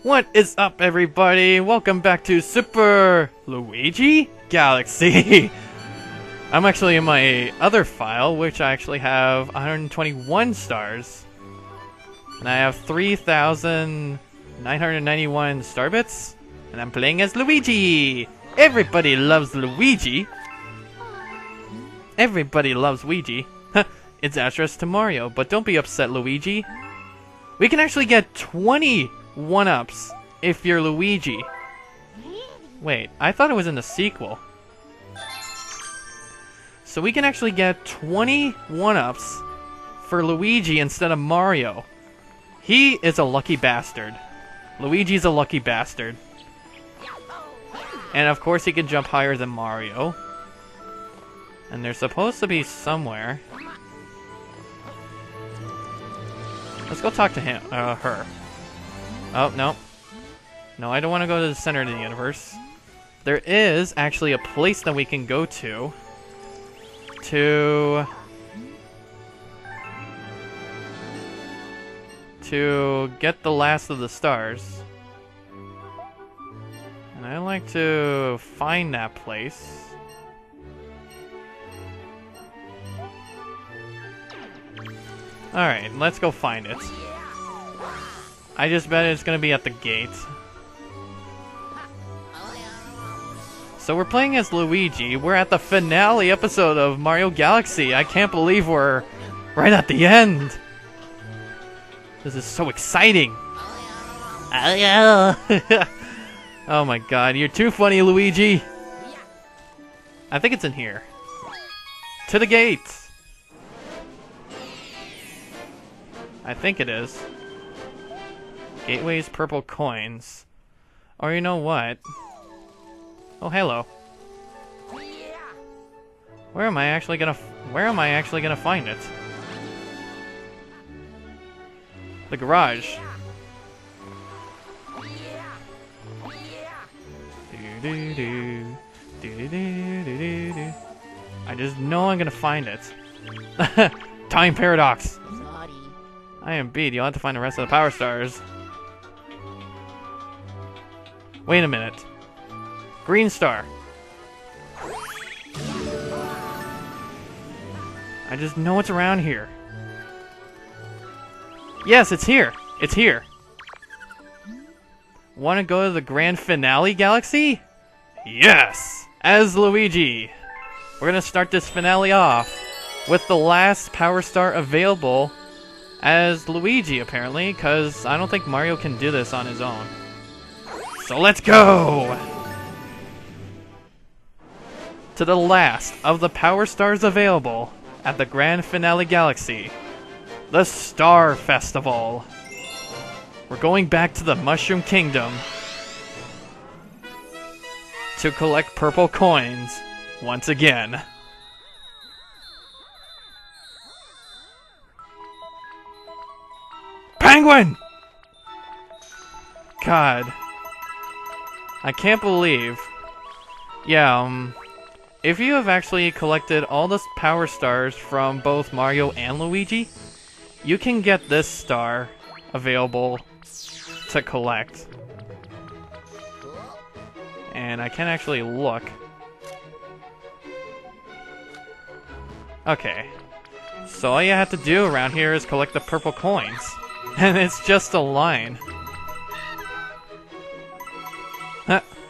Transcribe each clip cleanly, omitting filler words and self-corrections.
What is up, everybody? Welcome back to Super Luigi Galaxy. I'm actually in my other file, which I actually have 121 stars. And I have 3,991 star bits. And I'm playing as Luigi. Everybody loves Luigi. Everybody loves Luigi. It's addressed to Mario, but don't be upset, Luigi. We can actually get 20 1-ups if you're Luigi. Wait, I thought it was in the sequel. So we can actually get 20 1-ups for Luigi instead of Mario. He is a lucky bastard. Luigi's a lucky bastard. And of course he can jump higher than Mario. And they're supposed to be somewhere. Let's go talk to him, her. Oh, no. No, I don't want to go to the center of the universe. There is actually a place that we can go to get the last of the stars. And I like to find that place. Alright, let's go find it. I just bet it's gonna be at the gate. So we're playing as Luigi. We're at the finale episode of Mario Galaxy. I can't believe we're right at the end. This is so exciting. Oh my god, you're too funny, Luigi. I think it's in here. To the gate. I think it is. Gateways, purple coins. Or you know what? Oh, hello. Where am I actually gonna find it? The garage. I just know I'm gonna find it. Time paradox. I am beat. You'll have to find the rest of the power stars. Wait a minute. Green star. I just know it's around here. Yes, it's here. It's here. Want to go to the grand finale galaxy? Yes! As Luigi. We're going to start this finale off with the last power star available as Luigi, apparently, because I don't think Mario can do this on his own. So let's go! To the last of the power stars available at the Grand Finale Galaxy, the Star Festival. We're going back to the Mushroom Kingdom to collect purple coins once again. Penguin! God. I can't believe. Yeah, if you have actually collected all the power stars from both Mario and Luigi, you can get this star available to collect. And I can actually look. Okay. So all you have to do around here is collect the purple coins. And it's just a line.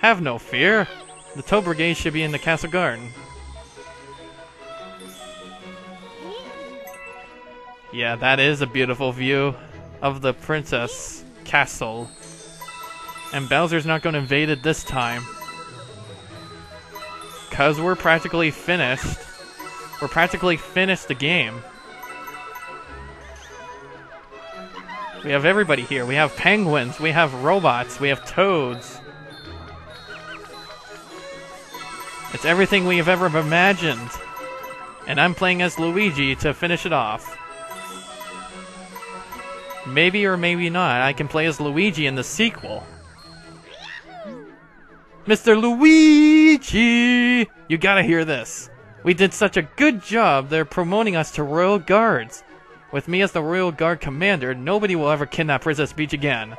Have no fear. The MisterBriGuy should be in the castle garden. Yeah, that is a beautiful view of the princess castle. And Bowser's not going to invade it this time. 'Cause we're practically finished. We're practically finished the game. We have everybody here. We have penguins, we have robots, we have toads. It's everything we have ever imagined. And I'm playing as Luigi to finish it off. Maybe or maybe not, I can play as Luigi in the sequel. Mr. Luigi! You gotta hear this. We did such a good job, they're promoting us to Royal Guards. With me as the Royal Guard Commander, nobody will ever kidnap Princess Peach again.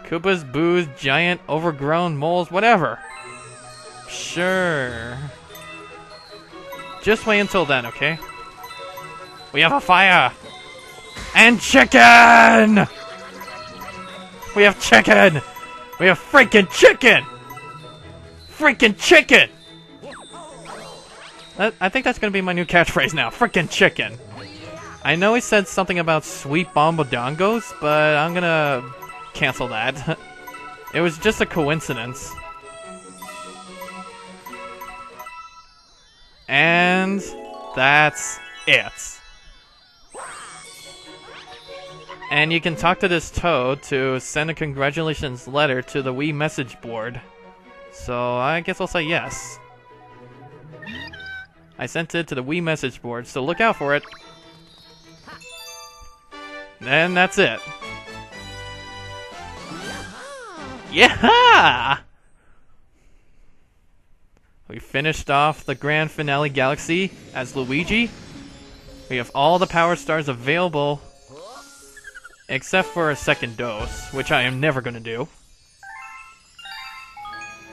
Koopas, boos, giant, overgrown moles, whatever. Sure. Just wait until then, okay? We have a fire! And chicken! We have chicken! We have freaking chicken! Freaking chicken! I think that's gonna be my new catchphrase now. Freaking chicken. I know he said something about sweet bombadongos, but I'm gonna cancel that. It was just a coincidence. And that's it. And you can talk to this toad to send a congratulations letter to the Wii message board. So I guess I'll say yes. I sent it to the Wii message board, so look out for it. And that's it. Yeah! We finished off the Grand Finale Galaxy as Luigi. We have all the power stars available, except for a second dose, which I am never going to do.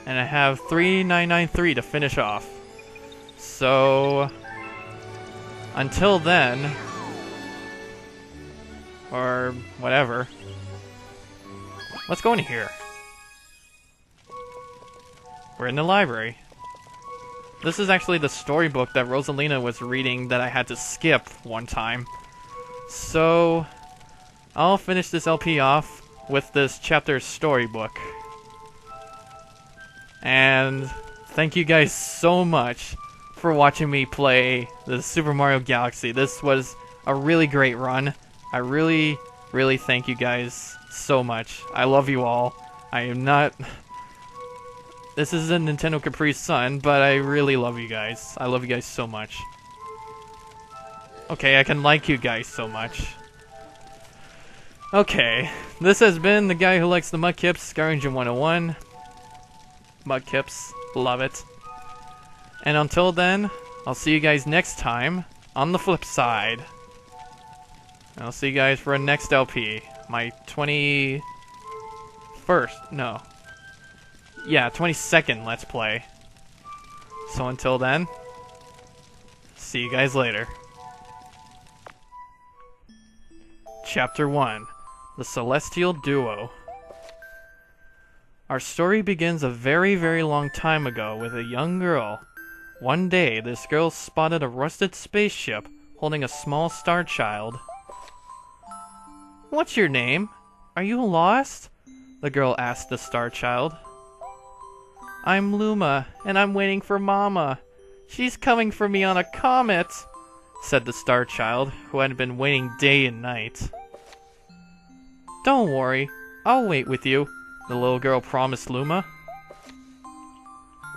And I have 3993 to finish off. So, until then, or whatever, let's go in here. We're in the library. This is actually the storybook that Rosalina was reading that I had to skip one time. So, I'll finish this LP off with this chapter's storybook. And thank you guys so much for watching me play the Super Mario Galaxy. This was a really great run. I really, really thank you guys so much. I love you all. I am not... This is a Nintendo Capri Sun, but I really love you guys. I love you guys so much. Okay, I can like you guys so much. Okay, this has been the guy who likes the Mudkips, Skyranger 101. Mudkips, love it. And until then, I'll see you guys next time on the flip side. And I'll see you guys for a next LP. My 21st, no. Yeah, 22nd Let's Play. So until then, see you guys later. Chapter 1, The Celestial Duo. Our story begins a very, very long time ago with a young girl. One day, this girl spotted a rusted spaceship holding a small star child. "What's your name? Are you lost?" the girl asked the star child. "I'm Luma, and I'm waiting for Mama. She's coming for me on a comet," said the star child, who had been waiting day and night. "Don't worry, I'll wait with you," the little girl promised Luma.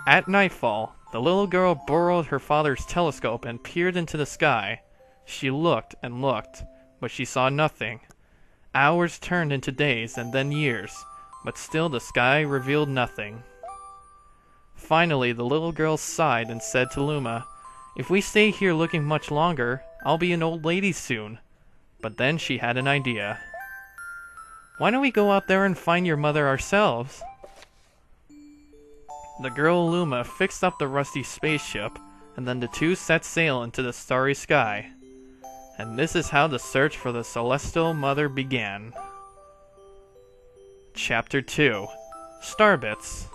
At nightfall, the little girl borrowed her father's telescope and peered into the sky. She looked and looked, but she saw nothing. Hours turned into days and then years, but still the sky revealed nothing. Finally, the little girl sighed and said to Luma, "If we stay here looking much longer, I'll be an old lady soon." But then she had an idea. "Why don't we go out there and find your mother ourselves?" The girl Luma fixed up the rusty spaceship, and then the two set sail into the starry sky. And this is how the search for the Celestial Mother began. Chapter 2, Starbits.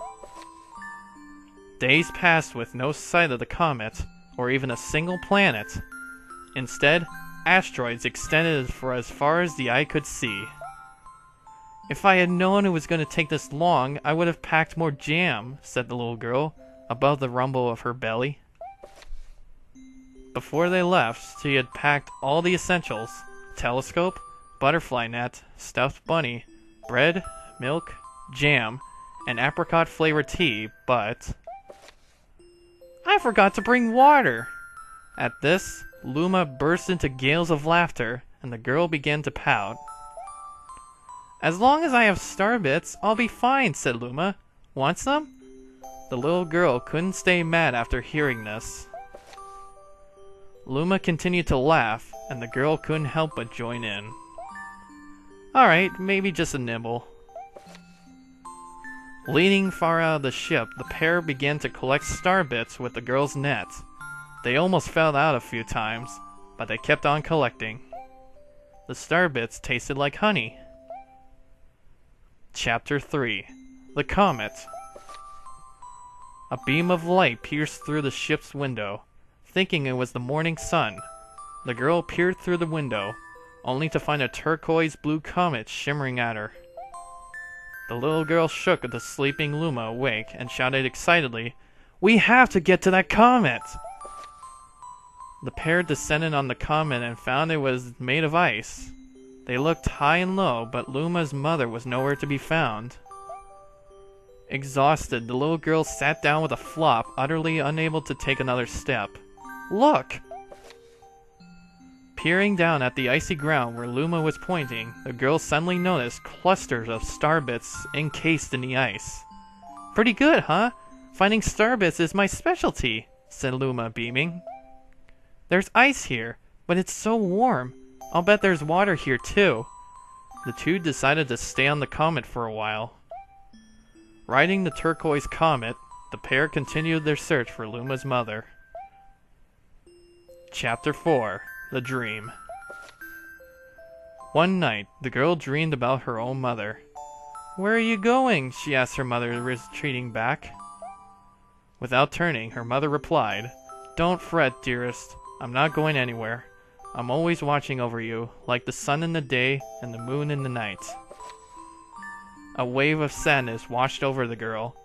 Days passed with no sight of the comet, or even a single planet. Instead, asteroids extended for as far as the eye could see. "If I had known it was going to take this long, I would have packed more jam," said the little girl, above the rumble of her belly. Before they left, she had packed all the essentials: telescope, butterfly net, stuffed bunny, bread, milk, jam, and apricot-flavored tea, but... "I forgot to bring water!" At this, Luma burst into gales of laughter, and the girl began to pout. "As long as I have Starbits, I'll be fine," said Luma. "Want some?" The little girl couldn't stay mad after hearing this. Luma continued to laugh, and the girl couldn't help but join in. "Alright, maybe just a nibble." Leaning far out of the ship, the pair began to collect star bits with the girl's net. They almost fell out a few times, but they kept on collecting. The star bits tasted like honey. Chapter 3. The Comet. A beam of light pierced through the ship's window. Thinking it was the morning sun, the girl peered through the window, only to find a turquoise blue comet shimmering at her. The little girl shook the sleeping Luma awake and shouted excitedly, "We have to get to that comet!" The pair descended on the comet and found it was made of ice. They looked high and low, but Luma's mother was nowhere to be found. Exhausted, the little girl sat down with a flop, utterly unable to take another step. Look! Peering down at the icy ground where Luma was pointing, the girl suddenly noticed clusters of starbits encased in the ice. "Pretty good, huh? Finding starbits is my specialty," said Luma, beaming. "There's ice here, but it's so warm. I'll bet there's water here too." The two decided to stay on the comet for a while. Riding the turquoise comet, the pair continued their search for Luma's mother. Chapter 4. The Dream. One night, the girl dreamed about her own mother. "Where are you going?" she asked her mother, retreating back. Without turning, her mother replied, "Don't fret, dearest. I'm not going anywhere. I'm always watching over you, like the sun in the day and the moon in the night." A wave of sadness washed over the girl.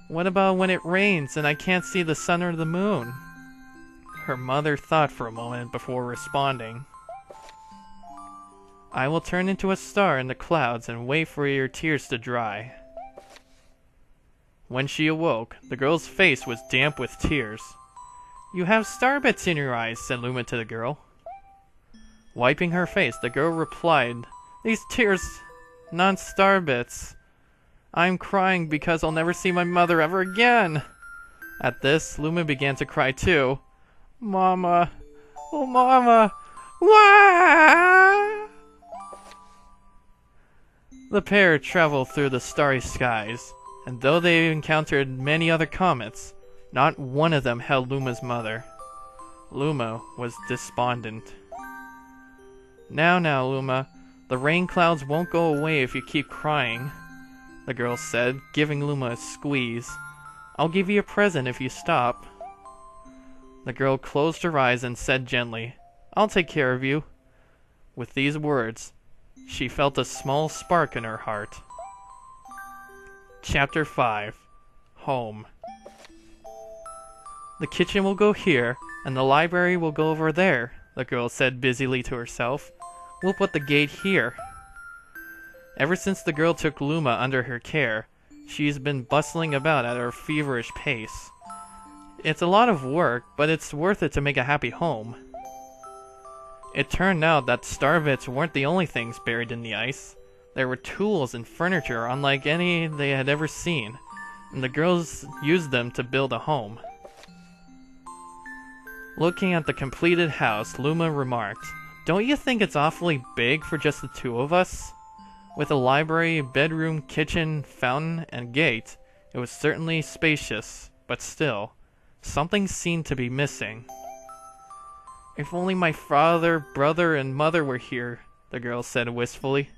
"What about when it rains and I can't see the sun or the moon?" Her mother thought for a moment before responding. "I will turn into a star in the clouds and wait for your tears to dry." When she awoke, the girl's face was damp with tears. "You have starbits in your eyes," said Luma to the girl. Wiping her face, the girl replied, "These tears, not starbits. I'm crying because I'll never see my mother ever again." At this, Luma began to cry too. "Mama, oh mama, wah!" The pair traveled through the starry skies, and though they encountered many other comets, not one of them held Luma's mother. Luma was despondent. Now, Luma, the rain clouds won't go away if you keep crying," the girl said, giving Luma a squeeze. "I'll give you a present if you stop." The girl closed her eyes and said gently, "I'll take care of you." With these words, she felt a small spark in her heart. Chapter 5. Home. "The kitchen will go here, and the library will go over there," the girl said busily to herself. "We'll put the gate here." Ever since the girl took Luma under her care, she's been bustling about at her feverish pace. It's a lot of work, but it's worth it to make a happy home. It turned out that starbits weren't the only things buried in the ice. There were tools and furniture unlike any they had ever seen, and the girls used them to build a home. Looking at the completed house, Luma remarked, "Don't you think it's awfully big for just the two of us?" With a library, bedroom, kitchen, fountain, and gate, it was certainly spacious, but still, something seemed to be missing. "If only my father, brother, and mother were here," the girl said wistfully.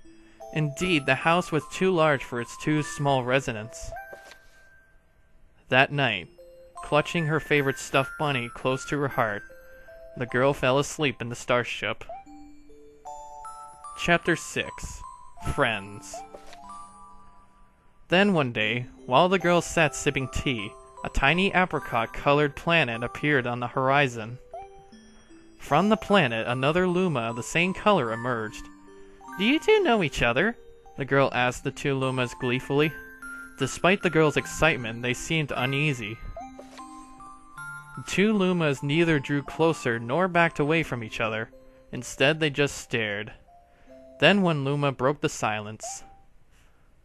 Indeed, the house was too large for its two small residents. That night, clutching her favorite stuffed bunny close to her heart, the girl fell asleep in the starship. Chapter 6. Friends. Then one day, while the girl sat sipping tea, a tiny apricot-colored planet appeared on the horizon. From the planet, another Luma of the same color emerged. "Do you two know each other?" the girl asked the two Lumas gleefully. Despite the girl's excitement, they seemed uneasy. The two Lumas neither drew closer nor backed away from each other. Instead, they just stared. Then one Luma broke the silence.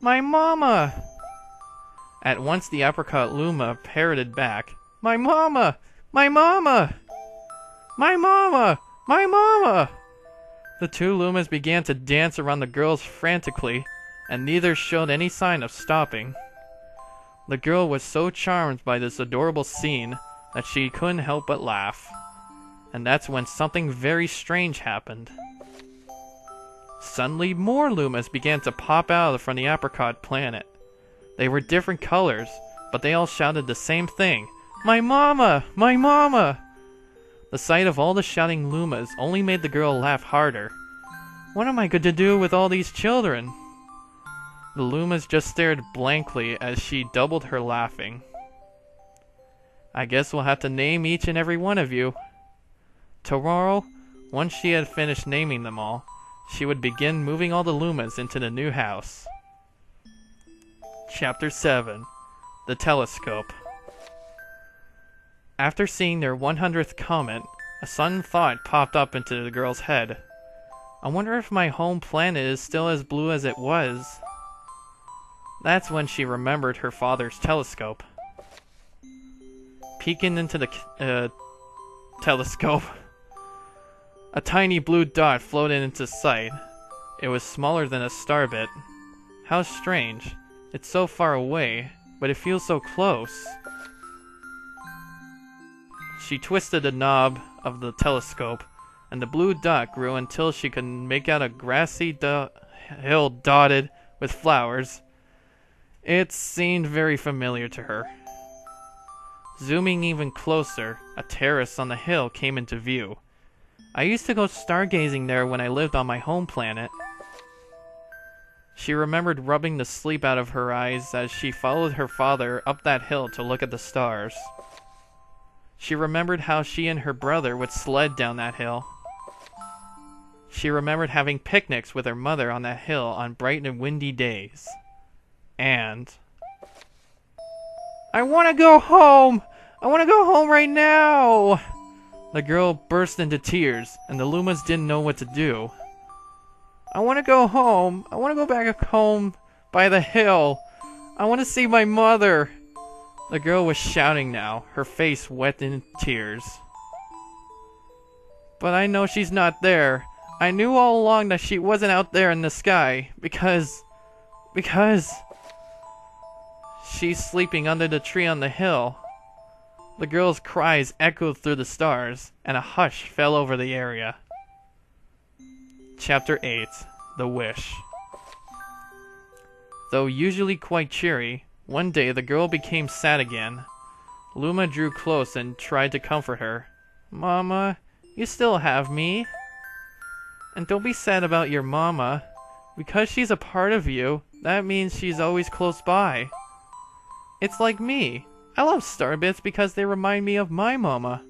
"My mama!" At once the apricot Luma parroted back, "My mama! My mama! My mama! My mama!" The two Lumas began to dance around the girls frantically, and neither showed any sign of stopping. The girl was so charmed by this adorable scene that she couldn't help but laugh. And that's when something very strange happened. Suddenly, more Lumas began to pop out from the apricot planet. They were different colors, but they all shouted the same thing. My mama! My mama! The sight of all the shouting Lumas only made the girl laugh harder. What am I going to do with all these children? The Lumas just stared blankly as she doubled her laughing. I guess we'll have to name each and every one of you. Tomorrow, once she had finished naming them all, she would begin moving all the Lumas into the new house. Chapter 7. The Telescope. After seeing their 100th comet, a sudden thought popped up into the girl's head. I wonder if my home planet is still as blue as it was. That's when she remembered her father's telescope. Peeking into the telescope, a tiny blue dot floated into sight. It was smaller than a starbit. How strange. It's so far away, but it feels so close. She twisted the knob of the telescope, and the blue dot grew until she could make out a grassy hill dotted with flowers. It seemed very familiar to her. Zooming even closer, a terrace on the hill came into view. I used to go stargazing there when I lived on my home planet. She remembered rubbing the sleep out of her eyes as she followed her father up that hill to look at the stars. She remembered how she and her brother would sled down that hill. She remembered having picnics with her mother on that hill on bright and windy days. And... I want to go home! I want to go home right now! The girl burst into tears, and the Lumas didn't know what to do. I want to go home. I want to go back home by the hill. I want to see my mother. The girl was shouting now, her face wet in tears. But I know she's not there. I knew all along that she wasn't out there in the sky, because she's sleeping under the tree on the hill. The girl's cries echoed through the stars, and a hush fell over the area. Chapter 8. The Wish. Though usually quite cheery, one day the girl became sad again. Luma drew close and tried to comfort her. Mama, you still have me. And don't be sad about your mama. Because she's a part of you, that means she's always close by. It's like me. I love starbits because they remind me of my mama.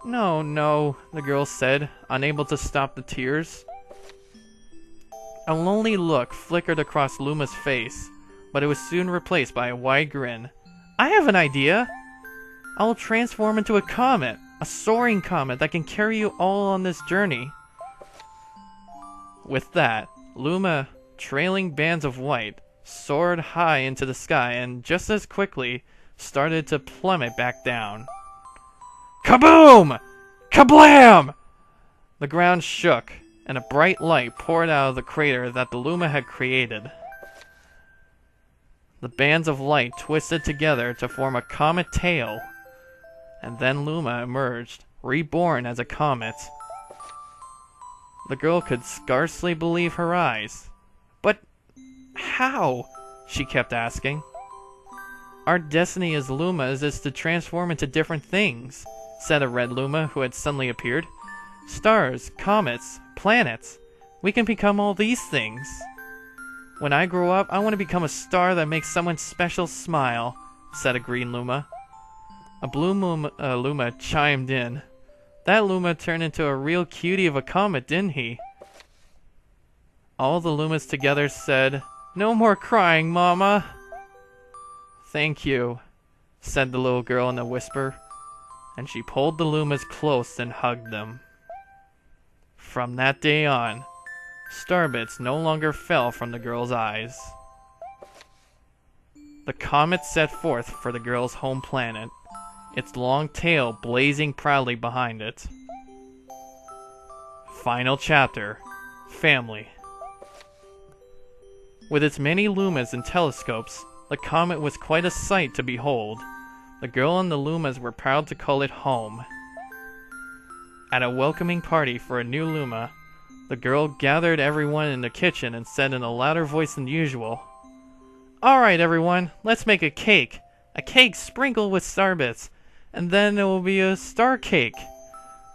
No, the girl said, unable to stop the tears. A lonely look flickered across Luma's face, but it was soon replaced by a wide grin. I have an idea! I will transform into a comet, a soaring comet that can carry you all on this journey. With that, Luma, trailing bands of white, soared high into the sky and just as quickly started to plummet back down. Kaboom! Kablam! The ground shook, and a bright light poured out of the crater that the Luma had created. The bands of light twisted together to form a comet tail, and then Luma emerged, reborn as a comet. The girl could scarcely believe her eyes. But how? She kept asking. Our destiny as Lumas is to transform into different things, said a red Luma who had suddenly appeared. Stars, comets, planets. We can become all these things. When I grow up, I want to become a star that makes someone special smile, said a green Luma. A blue Luma chimed in. That Luma turned into a real cutie of a comet, didn't he? All the Lumas together said, No more crying, Mama. Thank you, said the little girl in a whisper, and she pulled the Lumas close and hugged them. From that day on, starbits no longer fell from the girl's eyes. The comet set forth for the girl's home planet, its long tail blazing proudly behind it. Final chapter, Family. With its many Lumas and telescopes, The comet was quite a sight to behold. The girl and the Lumas were proud to call it home. At a welcoming party for a new Luma, the girl gathered everyone in the kitchen and said in a louder voice than usual, "Alright everyone, let's make a cake. A cake sprinkled with starbits, and then it will be a star cake."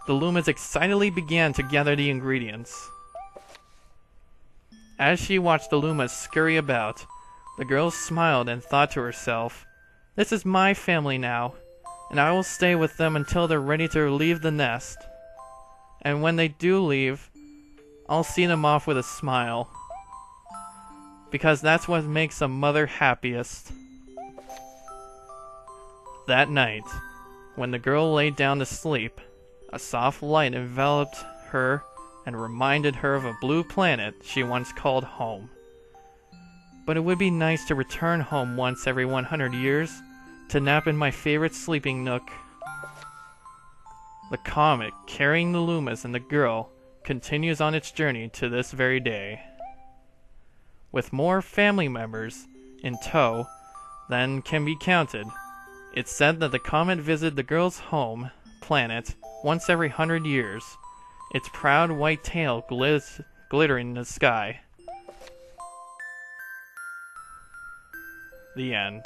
The Lumas excitedly began to gather the ingredients. As she watched the Lumas scurry about, the girl smiled and thought to herself, "This is my family now, and I will stay with them until they're ready to leave the nest. And when they do leave, I'll see them off with a smile. Because that's what makes a mother happiest." That night, when the girl lay down to sleep, a soft light enveloped her and reminded her of a blue planet she once called home. But it would be nice to return home once every 100 years, to nap in my favorite sleeping nook. The comet, carrying the Lumas and the girl, continues on its journey to this very day. With more family members in tow than can be counted, it's said that the comet visited the girl's home planet once every 100 years, its proud white tail glittering in the sky. The end.